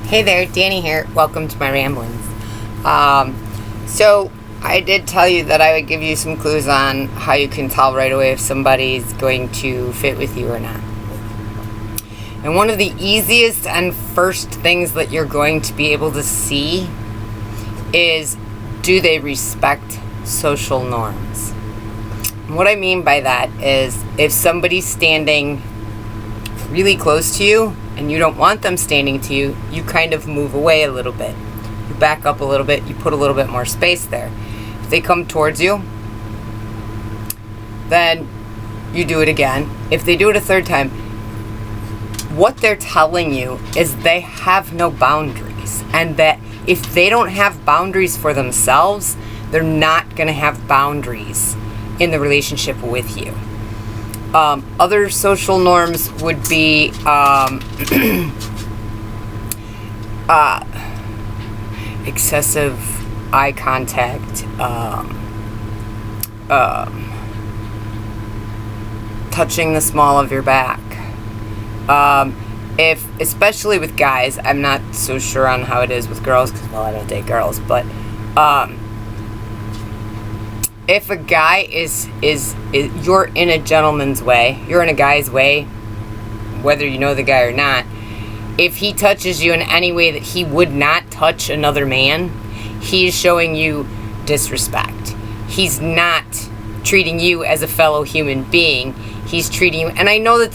Hey there, Danny here. Welcome to my ramblings. So I did tell you that I would give you some clues on how you can tell right away if somebody's going to fit with you or not. And one of the easiest and first things that you're going to be able to see is, do they respect social norms? And what I mean by that is, if somebody's standing really close to you and you don't want them standing to you, you kind of move away a little bit. You back up a little bit, you put a little bit more space there. If they come towards you, then you do it again. If they do it a third time, what they're telling you is they have no boundaries, and that if they don't have boundaries for themselves, they're not going to have boundaries in the relationship with you. Other social norms would be excessive eye contact, touching the small of your back. If, especially with guys, I'm not so sure on how it is with girls, because, well, I don't date girls, but if a guy is you're in a gentleman's way, you're in a guy's way, whether you know the guy or not, if he touches you in any way that he would not touch another man, he's showing you disrespect. He's not treating you as a fellow human being. He's treating you, and I know that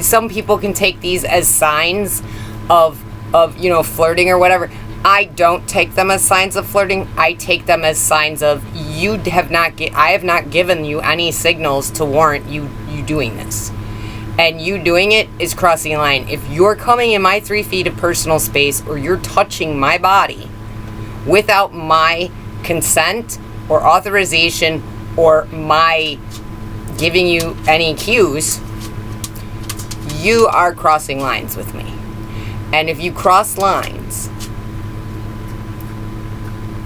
some people can take these as signs of flirting or whatever. I don't take them as signs of flirting. I take them as signs of I have not given you any signals to warrant you doing this. And you doing it is crossing a line. If you're coming in my 3 feet of personal space, or you're touching my body without my consent or authorization or my giving you any cues, you are crossing lines with me. And if you cross lines,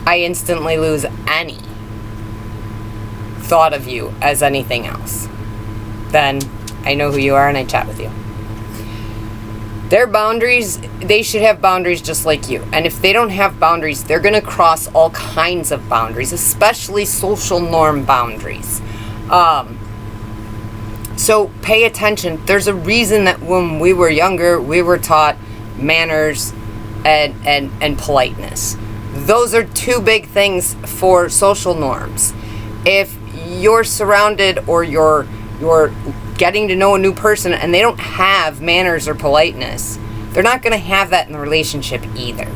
I instantly lose any thought of you as anything else. Then I know who you are and I chat with you. Their boundaries, they should have boundaries just like you. And if they don't have boundaries, they're going to cross all kinds of boundaries, especially social norm boundaries. So pay attention. There's a reason that when we were younger, we were taught manners and politeness. Those are 2 big things for social norms. If you're surrounded, or you're getting to know a new person and they don't have manners or politeness, they're not going to have that in the relationship either.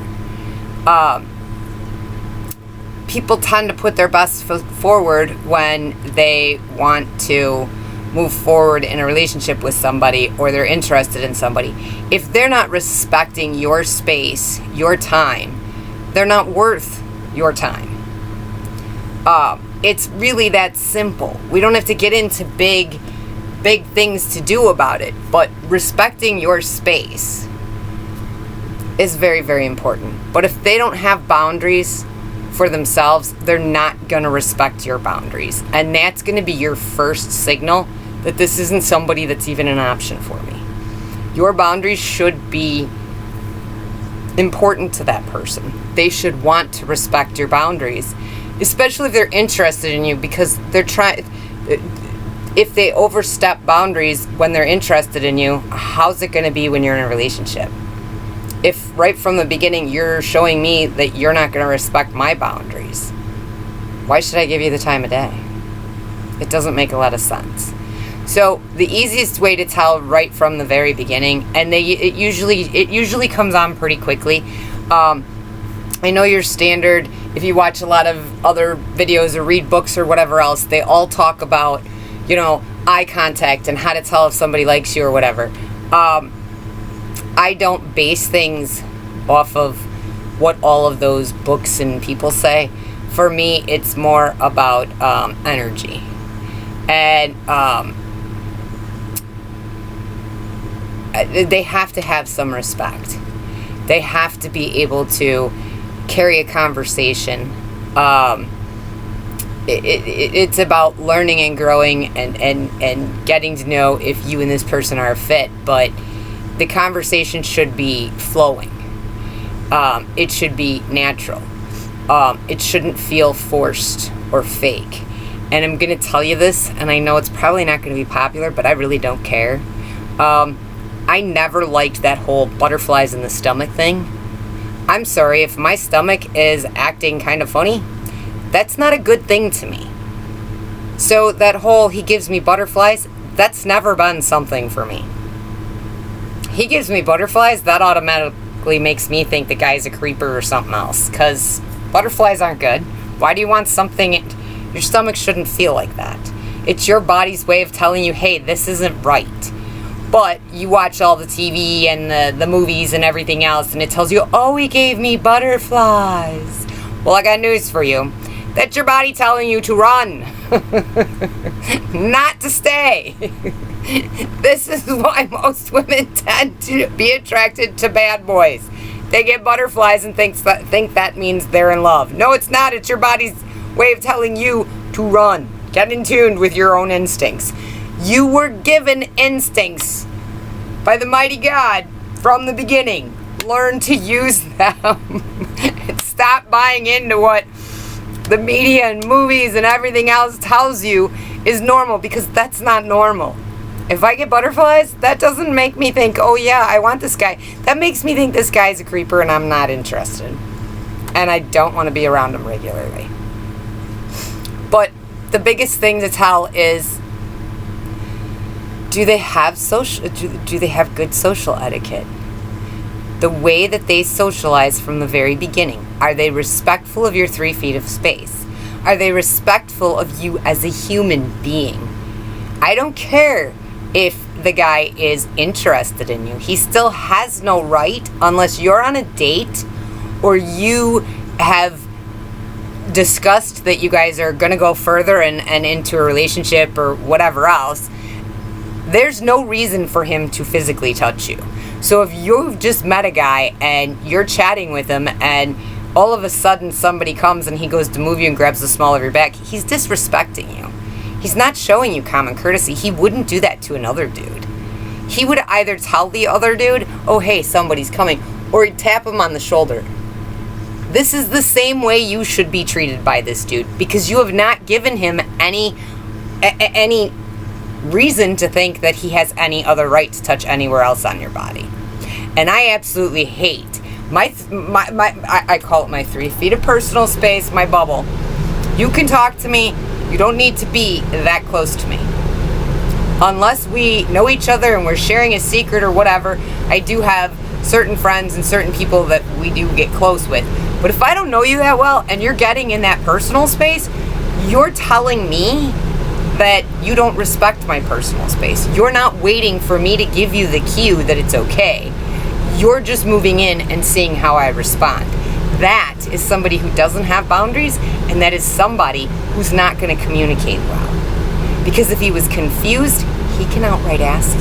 People tend to put their best foot forward when they want to move forward in a relationship with somebody, or they're interested in somebody. If they're not respecting your space, your time, they're not worth your time. It's really that simple. We don't have to get into big things to do about it, but respecting your space is very, very important. But if they don't have boundaries for themselves, they're not going to respect your boundaries. And that's going to be your first signal that this isn't somebody that's even an option for me. Your boundaries should be important to that person. They should want to respect your boundaries, especially if they're interested in you, because they're trying. If they overstep boundaries when they're interested in you, how's it going to be when you're in a relationship? If right from the beginning you're showing me that you're not going to respect my boundaries, why should I give you the time of day? It doesn't make a lot of sense. So the easiest way to tell right from the very beginning, and it usually comes on pretty quickly. I know your standard, if you watch a lot of other videos or read books or whatever else, they all talk about, eye contact and how to tell if somebody likes you or whatever. I don't base things off of what all of those books and people say. For me, it's more about energy. And they have to have some respect. They have to be able to carry a conversation. It's about learning and growing and getting to know if you and this person are a fit, but the conversation should be flowing. It should be natural. It shouldn't feel forced or fake. And I'm going to tell you this, and I know it's probably not going to be popular, but I really don't care. I never liked that whole butterflies in the stomach thing. I'm sorry, if my stomach is acting kind of funny, that's not a good thing to me. So that whole he gives me butterflies, that's never been something for me. He gives me butterflies, that automatically makes me think the guy's a creeper or something else. Because butterflies aren't good. Why do you want something... Your stomach shouldn't feel like that. It's your body's way of telling you, hey, this isn't right. But you watch all the TV and the movies and everything else, and it tells you, oh, he gave me butterflies. Well, I got news for you. That's your body telling you to run. Not to stay. This is why most women tend to be attracted to bad boys. They get butterflies and think that means they're in love. No, it's not. It's your body's way of telling you to run. Get in tune with your own instincts. You were given instincts by the mighty God from the beginning. Learn to use them. And stop buying into what the media and movies and everything else tells you is normal, because that's not normal. If I get butterflies, that doesn't make me think, oh yeah, I want this guy. That makes me think this guy's a creeper and I'm not interested. And I don't want to be around him regularly. But the biggest thing to tell is, do they have do they have good social etiquette? The way that they socialize from the very beginning. Are they respectful of your 3 feet of space? Are they respectful of you as a human being? I don't care if the guy is interested in you. He still has no right, unless you're on a date or you have discussed that you guys are going to go further and into a relationship or whatever else. There's no reason for him to physically touch you. So if you've just met a guy and you're chatting with him and all of a sudden somebody comes and he goes to move you and grabs the small of your back, he's disrespecting you. He's not showing you common courtesy. He wouldn't do that to another dude. He would either tell the other dude, oh hey, somebody's coming, or he'd tap him on the shoulder. This is the same way you should be treated by this dude, because you have not given him any reason to think that he has any other right to touch anywhere else on your body. And I absolutely hate I call it my 3 feet of personal space, my bubble. You can talk to me. You don't need to be that close to me. Unless we know each other and we're sharing a secret or whatever. I do have certain friends and certain people that we do get close with. But if I don't know you that well and you're getting in that personal space, you're telling me that you don't respect my personal space. You're not waiting for me to give you the cue that it's okay. You're just moving in and seeing how I respond. That is somebody who doesn't have boundaries, and that is somebody who's not going to communicate well. Because if he was confused, he can outright ask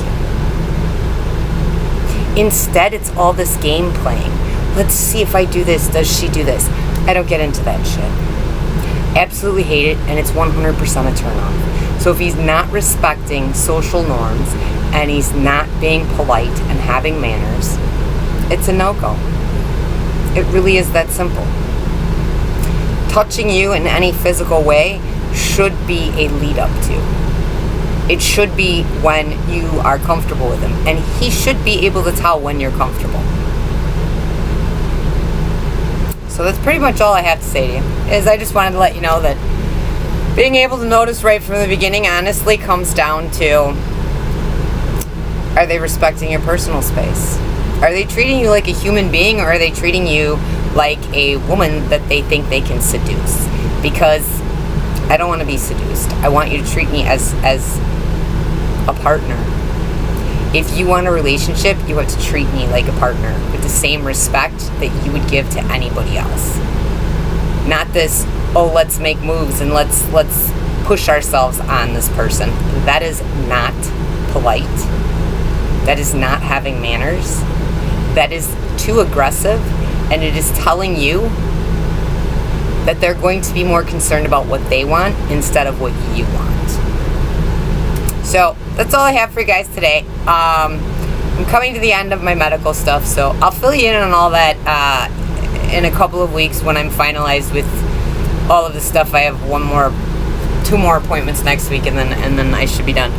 you. Instead, it's all this game playing. Let's see if I do this, does she do this? I don't get into that shit. Absolutely hate it, and it's 100% a turn off. So if he's not respecting social norms and he's not being polite and having manners, it's a no-go. It really is that simple. Touching you in any physical way should be a lead up to. It should be when you are comfortable with him, and he should be able to tell when you're comfortable. So that's pretty much all I have to say to you, is I just wanted to let you know that being able to notice right from the beginning honestly comes down to, are they respecting your personal space? Are they treating you like a human being, or are they treating you like a woman that they think they can seduce? Because I don't want to be seduced. I want you to treat me as a partner. If you want a relationship, you have to treat me like a partner with the same respect that you would give to anybody else. Not this, oh, let's make moves and let's push ourselves on this person. That is not polite. That is not having manners. That is too aggressive, and it is telling you that they're going to be more concerned about what they want instead of what you want. So that's all I have for you guys today. I'm coming to the end of my medical stuff, so I'll fill you in on all that in a couple of weeks when I'm finalized with all of the stuff. I have 2 more appointments next week, and then I should be done.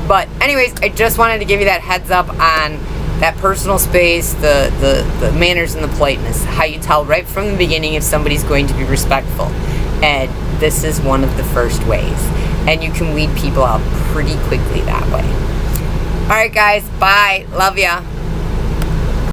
But anyways, I just wanted to give you that heads up on that personal space, the manners and the politeness, how you tell right from the beginning if somebody's going to be respectful. And this is one of the first ways. And you can weed people out pretty quickly that way. Alright guys, bye. Love ya.